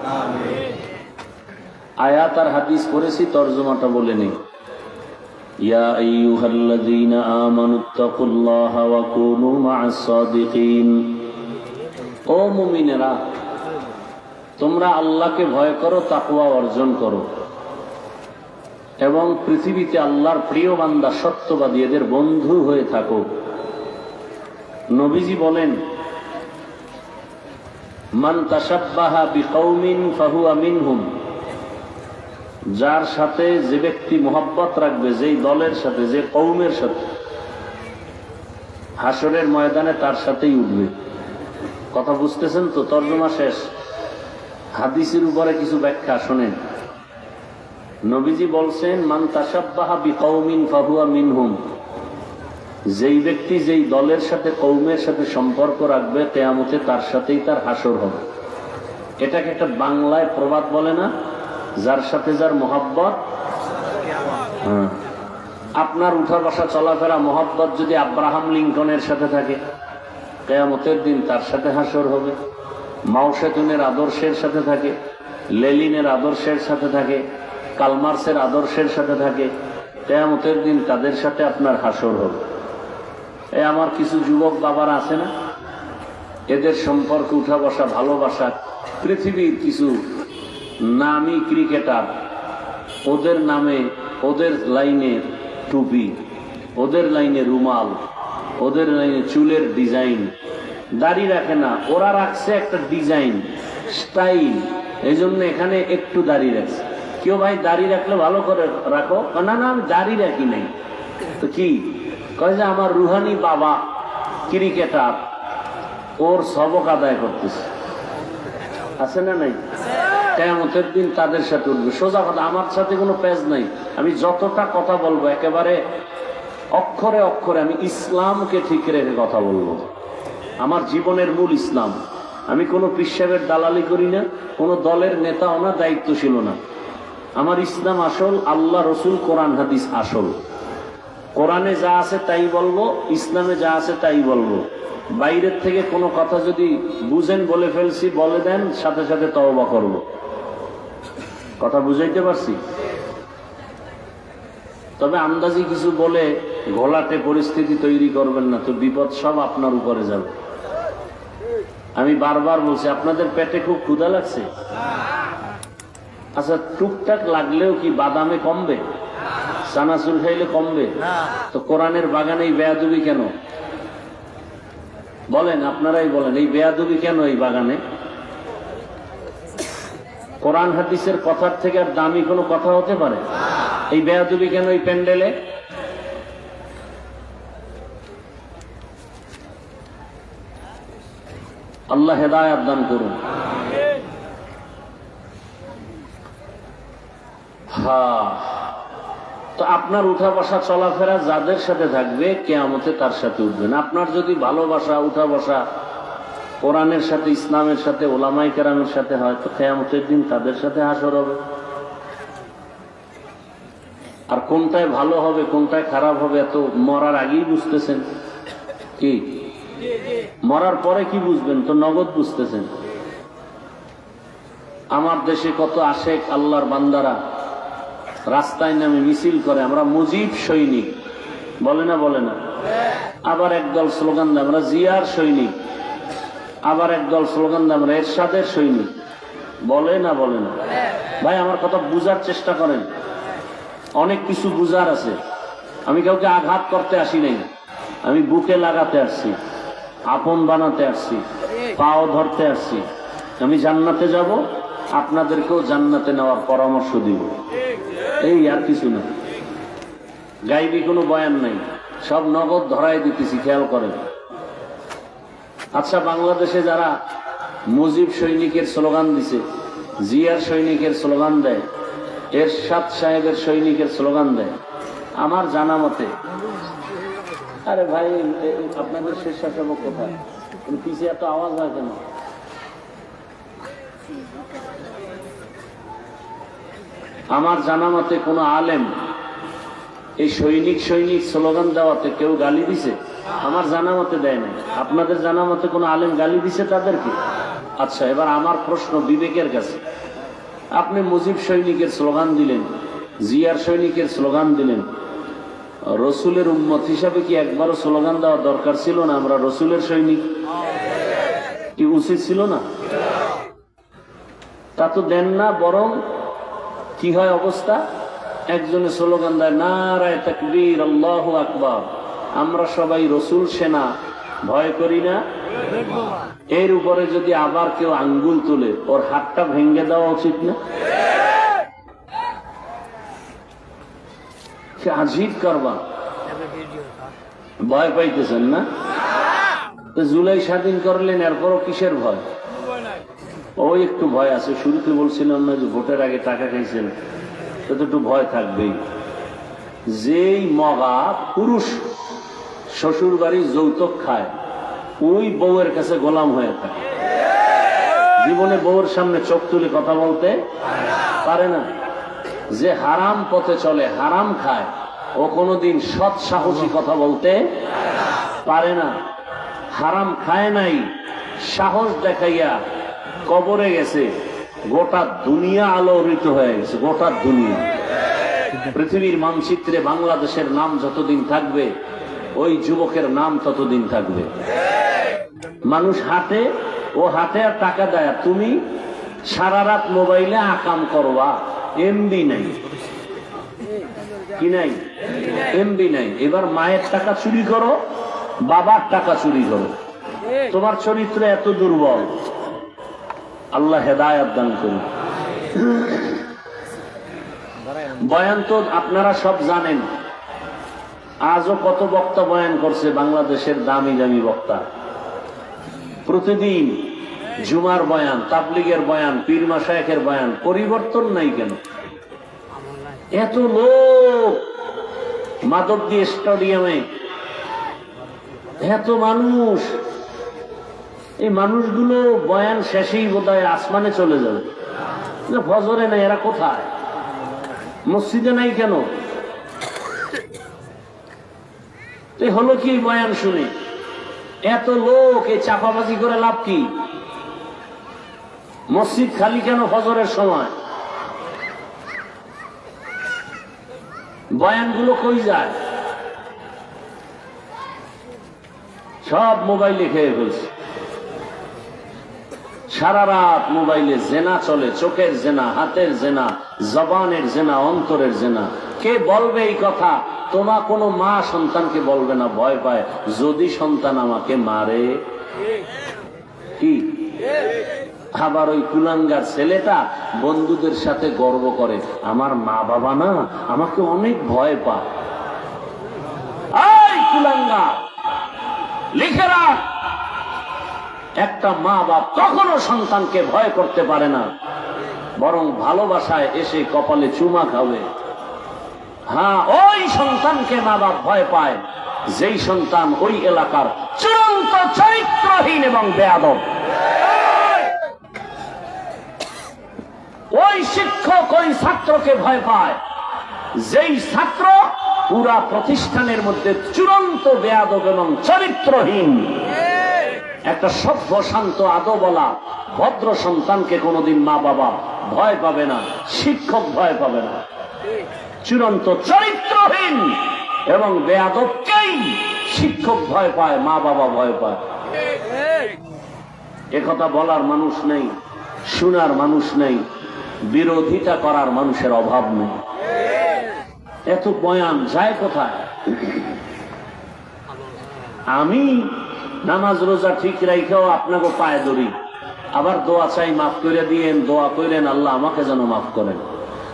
আয়াত আর হাদিস পড়েছি, তরজমাটা বলে নেই। ইয়া আইয়ুহাল্লাযীনা আমানুত্তাকুল্লাহা ওয়া কুনু মা'আস সাদিকিন। ও মুমিনেরা, তোমরা আল্লাহকে ভয় করো, তাকওয়া অর্জন করো, এবং পৃথিবীতে আল্লাহর প্রিয় বান্দা সত্যবাদী এদের বন্ধু হয়ে থাকো। নবীজি বলেন, মান তাশাব্বাহা বিকওমিন ফাহুয়া মিনহুম। যার সাথে যে ব্যক্তি মোহাব্বত রাখবে, যেই দলের সাথে, যে কওমের সাথে, হাসরের ময়দানে তার সাথেই উঠবে। কথা বুঝতেছেন তো? তর্জমা শেষ। হাদিসের উপরে কিছু ব্যাখ্যা শোনেন। নবীজি বলছেন, মান তাশাব্বাহা বিকওমিন ফাহুয়া মিনহুম। যেই ব্যক্তি যেই দলের সাথে, কওমের সাথে সম্পর্ক রাখবে, কিয়ামতে তার সাথেই তার হাসর হবে। এটাকে একটা বাংলায় প্রবাদ বলে না, যার সাথে যার মোহাব্বত। আপনার উঠা বসা চলাফেরা মোহাব্বত যদি আব্রাহাম লিঙ্কনের সাথে থাকে, কিয়ামতের দিন তার সাথে হাসর হবে। মাও সেতুনের আদর্শের সাথে থাকে, লেনিনের আদর্শের সাথে থাকে, কালমার্সের আদর্শের সাথে থাকে, কিয়ামতের দিন তাদের সাথে আপনার হাসর হবে। আমার কিছু যুবক বাবারা আছে না, এদের সম্পর্কে উঠা বসা, ভালোবাসা। পৃথিবীর কিছু নামী ক্রিকেটার, ওদের নামে, ওদের লাইনে টুপি, ওদের লাইনে রুমাল, ওদের লাইনে চুলের ডিজাইন। দাড়ি রাখে না, ওরা রাখছে একটা ডিজাইন, স্টাইল, এই জন্য এখানে একটু দাড়ি রাখছে। কেউ ভাই দাড়ি রাখলে ভালো করে রাখো, না না আমি দাড়ি রাখি নাই। তো কি কয় যে আমার রুহানি বাবা ক্রিকেটার, ওর সবক আদায় করতেছে। আছে না নাই? কিয়ামতের দিন তাদের সাথে উঠবে। সোজা কথা, আমার সাথে কোনো পেজ নাই। আমি যতটা কথা বলবো একেবারে অক্ষরে অক্ষরে আমি ইসলামকে ঠিক রেখে কথা বলবো। আমার জীবনের মূল ইসলাম। আমি কোনো পিসাবের দালালি করি না, কোনো দলের নেতাও না, দায়িত্বশীল না। আমার ইসলাম আসল, আল্লাহ রসুল কোরআন হাদিস আসল। কোরআনে যা আছে তাই বলবো, ইসলামে যা আছে তাই বলবো। বাইরের থেকে কোনো কথা যদি বুঝেন, বলে ফেলছি, বলে দেন, সাথে সাথে তওবা করব। কথা বুঝাইতে পারছি? তবে আন্দাজি কিছু বলে ঘোলাটে পরিস্থিতি তৈরি করবেন না, তো বিপদ সব আপনার উপরে যাবে। আমি বারবার বলছি, আপনাদের পেটে খুব ক্ষুধা লাগছে? আচ্ছা, টুকটাক লাগলেও কি বাদামে কমবে? চানাচুর খাইলে কমবে? তো কোরআনের বাগানে এই বেয়াদবি কেন? বলেন, আপনারাই বলেন, এই বেয়াদবি কেন এই বাগানে? কোরআন হাদিসের কথার থেকে আর দামি কোনো কথা হতে পারে? এই বেয়াদবি কেন এই প্যান্ডেলে? আল্লাহ হেদায়েত দান করুন। হ্যাঁ, তো আপনার উঠা বসা চলাফেরা যাদের সাথে থাকবে, কিয়ামতে তার সাথে উঠবেন। আপনার যদি ভালোবাসা, উঠা বসা কোরআনের সাথে, ইসলামের সাথে, ওলামাই কেরামের সাথে হয়, তো কিয়ামতের দিন তাদের সাথে হাসর হবে। আর কোনটায় ভালো হবে, কোনটায় খারাপ হবে, এত মরার আগেই বুঝতেছেন কি? মরার পরে কি বুঝবেন? তো নগদ বুঝতেছেন। আমার দেশে কত আশেক আল্লাহর বান্দারা রাস্তায় নামে মিছিল করে, আমরা মুজিব সৈনিক বলে না? বলে না? আবার একদল স্লোগান দেয় আমরা জিয়ার সৈনিক, আবার একদল স্লোগান দেয় আমরা এরশাদের সৈনিক। বলে না? বলে না? ভাই, আমার কথা বুঝার চেষ্টা করেন। অনেক কিছু বুঝার আছে। আমি কাউকে আঘাত করতে আসি নাই, আমি বুকে লাগাতে আসছি, আপন বানাতে আসছি, পাও ধরতে আসছি। আমি জান্নাতে যাব, আপনাদেরকেও জান্নাতে নেওয়ার পরামর্শ দিব, এই আর কিছু না। গাইবি কোনো বয়ান নাই, সব নগদ ধরাই দিতেছি, খেয়াল করেন। আচ্ছা, বাংলাদেশে যারা মুজিব সৈনিকের স্লোগান দিছে, জিয়ার সৈনিকের স্লোগান দেয়, এরশাদ সাহেবের সৈনিকের স্লোগান দেয়, আমার জানা মতে, আরে ভাই, আপনাদের স্বেচ্ছাসেবক কোথায়? পিছিয়ে এত আওয়াজ হয় কেন? আমার জানা মতে কোন আলেম এই সৈনিক সৈনিক স্লোগান দেওয়াতে কেউ গালি দিছে? আমার জানা মতে দেয় নাই। আপনাদের জানা মতে কোন আলেম গালি দিছে তাদেরকে? আচ্ছা, এবার আমার প্রশ্ন বিবেকের কাছে, আপনি মুজিব সৈনিকের স্লোগান দিলেন, জিয়ার সৈনিকের স্লোগান দিলেন, রসুলের উম্মত হিসাবে কি একবারও স্লোগান দেওয়া দরকার ছিল না আমরা রসুলের সৈনিক? কি উচিত ছিল না? তা তো দেন না। বরং কি হয় অবস্থা? একজনে স্লোগান দেয় নারায়ে তাকবীর, আল্লাহু আকবার, আমরা সবাই রসুল সেনা, ভয় করি না। এর উপরে যদি আবার কেউ আঙ্গুল তুলে, ওর হাতটা ভেঙে দেওয়া উচিত না? আজীব কারবার। ভয় পাইতেছেন না? জুলাই স্বাধীন করলেন, এরপরও কিসের ভয়? ওই একটু ভয় আছে। শুরুতে বলছিলাম না যে ভোটের আগে টাকা খাইছেন, তো একটু ভয় থাকবেই। যেই মগা পুরুষ শ্বশুর বাড়ি যৌতুক খায়, ওই বউয়ের কাছে গোলাম হয়ে থাকে, জীবনে বউয়ের সামনে চোখ তুলে কথা বলতে পারে না। যে হারাম পথে চলে, হারাম খায়, ও কোনোদিন সৎ সাহসী কথা বলতে পারে না। হারাম খায় নাই, সাহস দেখাইয়া কবরে গেছে, গোটা দুনিয়া আলোড়িত হয়ে গেছে, গোটা দুনিয়া। পৃথিবীর মানচিত্রে বাংলাদেশের নাম যতদিন থাকবে, ওই যুবকের নাম ততদিন থাকবে। মানুষ হাঁটে, ও হাঁটে আর টাকা দেয়, তুমি সারা রাত মোবাইলে আকাম করবা, এমবি নাই। কি নাই? এমবি নাই। এবার মায়ের টাকা চুরি করো, বাবার টাকা চুরি করো, তোমার চরিত্র এত দুর্বল। আল্লাহ হেদায়েত দান করুন। বয়ান তো আপনারা সব জানেন, আজও কত বক্তা বয়ান করছে, বাংলাদেশের দামি দামি বক্তা। প্রতিদিন জুমার বয়ান, তাবলীগের বয়ান, পীর মাশায়েখের বয়ান, পরিবর্তন নাই কেন? এত লোক মাধবদী স্টেডিয়ামে, এত মানুষ, এই মানুষগুলো বয়ান শেষেই বোধহয় আসমানে চলে যাবে। ফজরে নাই, এরা কোথায়? মসজিদে নাই কেন? হলো কি বয়ান শুনে? এত লোক এই চাপাবাজি করে লাভ কি? মসজিদ খালি কেন ফজরের সময়? বয়ানগুলো কই যায়? সব মোবাইলে খেয়ে ফেলছে। সারা রাত মোবাইলে জেনা চলে, চোখের জেনা, হাতের জেনা, জবানের জেনা, অন্তরের জেনা। কে বলবে এই কথা? তোমার কোনো মা সন্তানকে বলবে না, ভয় পায় যদি সন্তান আমাকে মারে। কি আবার ওই কুলাঙ্গার ছেলেটা বন্ধুদের সাথে গর্ব করে, আমার মা বাবা না আমাকে অনেক ভয় পায়। এই কুলাঙ্গা, লিখে রাখ, একটা মা বাপ কখনো সন্তানকে ভয় করতে পারে না, বরং ভালোবাসায় এসে কপালে চুমা খাবে। হ্যাঁ, ওই সন্তানকে মা বাপ ভয় পায় যেই সন্তান ওই এলাকার চূড়ান্ত চরিত্রহীন এবং বেয়াদব। ওই শিক্ষক ওই ছাত্রকে ভয় পায় যেই ছাত্র পুরা প্রতিষ্ঠানের মধ্যে চূড়ান্ত বেয়াদব এবং চরিত্রহীন। একটা সভ্য শান্ত আদবওয়ালা ভদ্র সন্তানকে কোনোদিন মা বাবা ভয় পাবে না, শিক্ষক ভয় পাবে না। চূড়ান্ত চরিত্রহীন এবং বেয়াদবকেই শিক্ষক ভয় পায়, মা বাবা ভয় পায়। একথা বলার মানুষ নেই, শোনার মানুষ নেই, বিরোধিতা করার মানুষের অভাব নেই। এত বয়ান যায় কোথায়? আমি নামাজ রোজা ঠিক রাইখাও আপনাকে পায়ে ধরি, আবার দোয়া চাই মাফ করে দিয়েন, দোয়া করেন আল্লাহ আমাকে যেন মাফ করেন।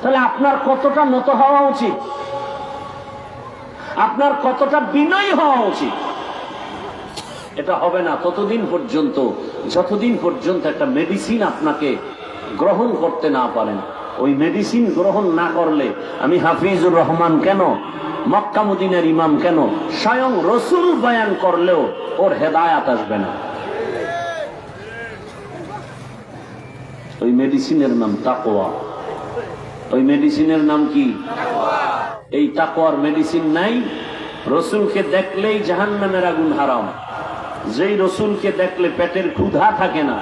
তাহলে আপনার কতটা নত হওয়া উচিত, আপনার কতটা বিনয়ী হওয়া উচিত। এটা হবে না ততদিন পর্যন্ত যতদিন পর্যন্ত একটা মেডিসিন আপনাকে গ্রহণ করতে না পারেন। ওই মেডিসিন গ্রহণ না করলে আমি হাফিজুর রহমান কেন, মক্কা মদিনার ইমাম কেন, স্বয়ং রসুল বয়ান করলেও ওর হেদায়াত আসবে না। ওই মেডিসিনের নাম তাকওয়া। ওই মেডিসিনের নাম কি? এই তাকওয়ার মেডিসিন নাই। রসুলকে দেখলেই জাহান্নামের আগুন হারাম। যেই রসুলকে দেখলে পেটের ক্ষুধা থাকে না,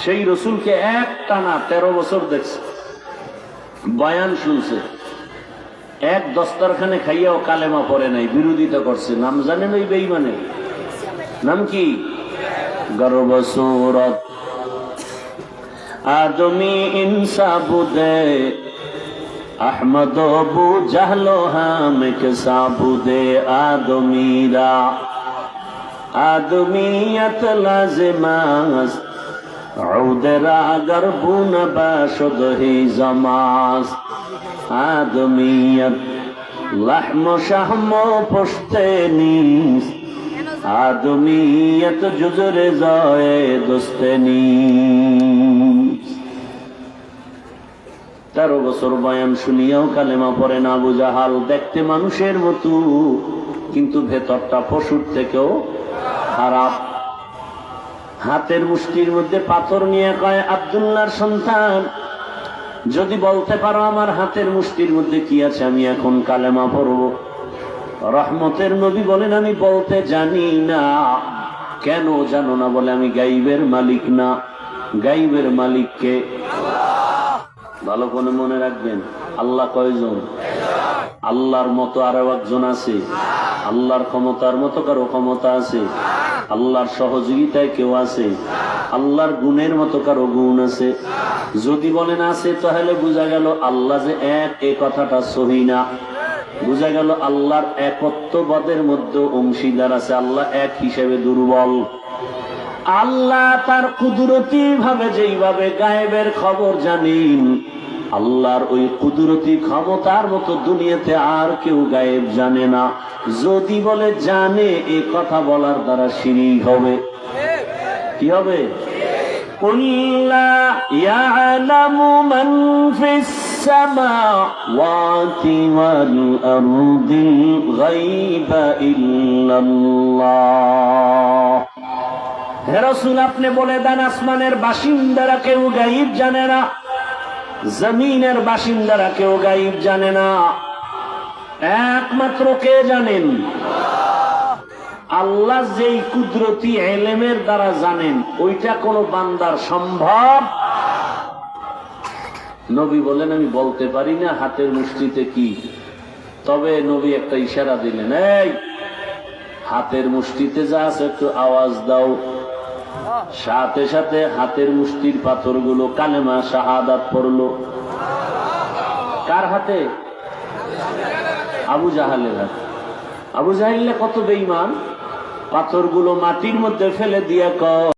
সেই রসুলকে একটানা 13 বছর দেখছে, বয়ান শুনছে, এক দস্তরখানে খাইয়াও কালেমা পড়ে নাই, বিরোধিতা করছে। নাম জানেন ওই বেঈমানের নাম কি? গর্বসূরত আদমি ইনসাবুদে আহমদ বু জাহলো হামিক সাবুদে আদমিরা আদমিয়ত লাজিমাস উদরা গরবুন বাশদ হি জামাস আদমিয়ত লাহম শাহম পুশতে নিস আদমিয়ত জুজরে জায়ে দোস্তে নিস। 13 বছর বয়ান শুনিয়াও কালেমা পড়ে না আবু জাহাল। দেখতে মানুষের মতো, কিন্তু ভেতরটা পশুর থেকেও খারাপ। হাতের মুষ্টির মধ্যে পাথর নিয়ে কয়, আব্দুল্লাহর সন্তান, যদি বলতে পারো আমার হাতের মুষ্টির মধ্যে কি আছে, আমি এখন কালেমা পড়ব। রহমতের নবী বলেন, আমি বলতে জানি না। কেন জানো না? বলে, আমি গাইবের মালিক না। গাইবের মালিককে ভালো করে মনে রাখবেন। আল্লাহ কয়জন? আল্লাহর মতো আরো একজন আছে? আল্লাহর ক্ষমতার মতো কারো ক্ষমতা আছে? আল্লাহর সহযোগিতায় কেউ আছে? আল্লাহর গুণের মতো কারো গুণ আছে? যদি বলেন আছে, তাহলে বোঝা গেল আল্লাহ যে এক, এই কথাটা সহি না। বোঝা গেল আল্লাহর একত্ববাদের মধ্যে অংশীদার আছে। আল্লাহ এক হিসেবে দুর্বল। আল্লাহ তার কুদরতি ভাবে যেইভাবে গায়েবের খবর জানেন, আল্লাহর ওই কুদরতি ক্ষমতার মতো দুনিয়াতে আর কেউ গায়েব জানে না। যদি বলে জানে, এই কথা বলার দ্বারা শিরক হবে। কি হবে? কুল্লা ইয়ালামু মান ফিস সামাওয়াতি ওয়াল আরদিল গায়বা ইল্লাল্লাহ। হে রাসূল, আপনি বলে দেন, আসমানের বাসিন্দারা কেউ গায়েব জানে না, জমিনের বাসিন্দারা কেউ গায়েব জানে না। একমাত্র কে জানেন? আল্লাহ যেই কুদরতি এলেমের দ্বারা জানেন, ওইটা কোন বান্দার সম্ভব। নবী বলেন আমি বলতে পারি না হাতের মুষ্টিতে কি, তবে নবী একটা ইশারা দিলেন, এই হাতের মুষ্টিতে যা আছে একটু আওয়াজ দাও। সাথে সাথে হাতের মুষ্টির পাথরগুলো কালেমা শাহাদাত পড়লো। কার হাতে? আবু জাহালের হাতে। আবু জাহালে কত বেঈমান, পাথরগুলো মাটির মধ্যে ফেলে দিয়া কয়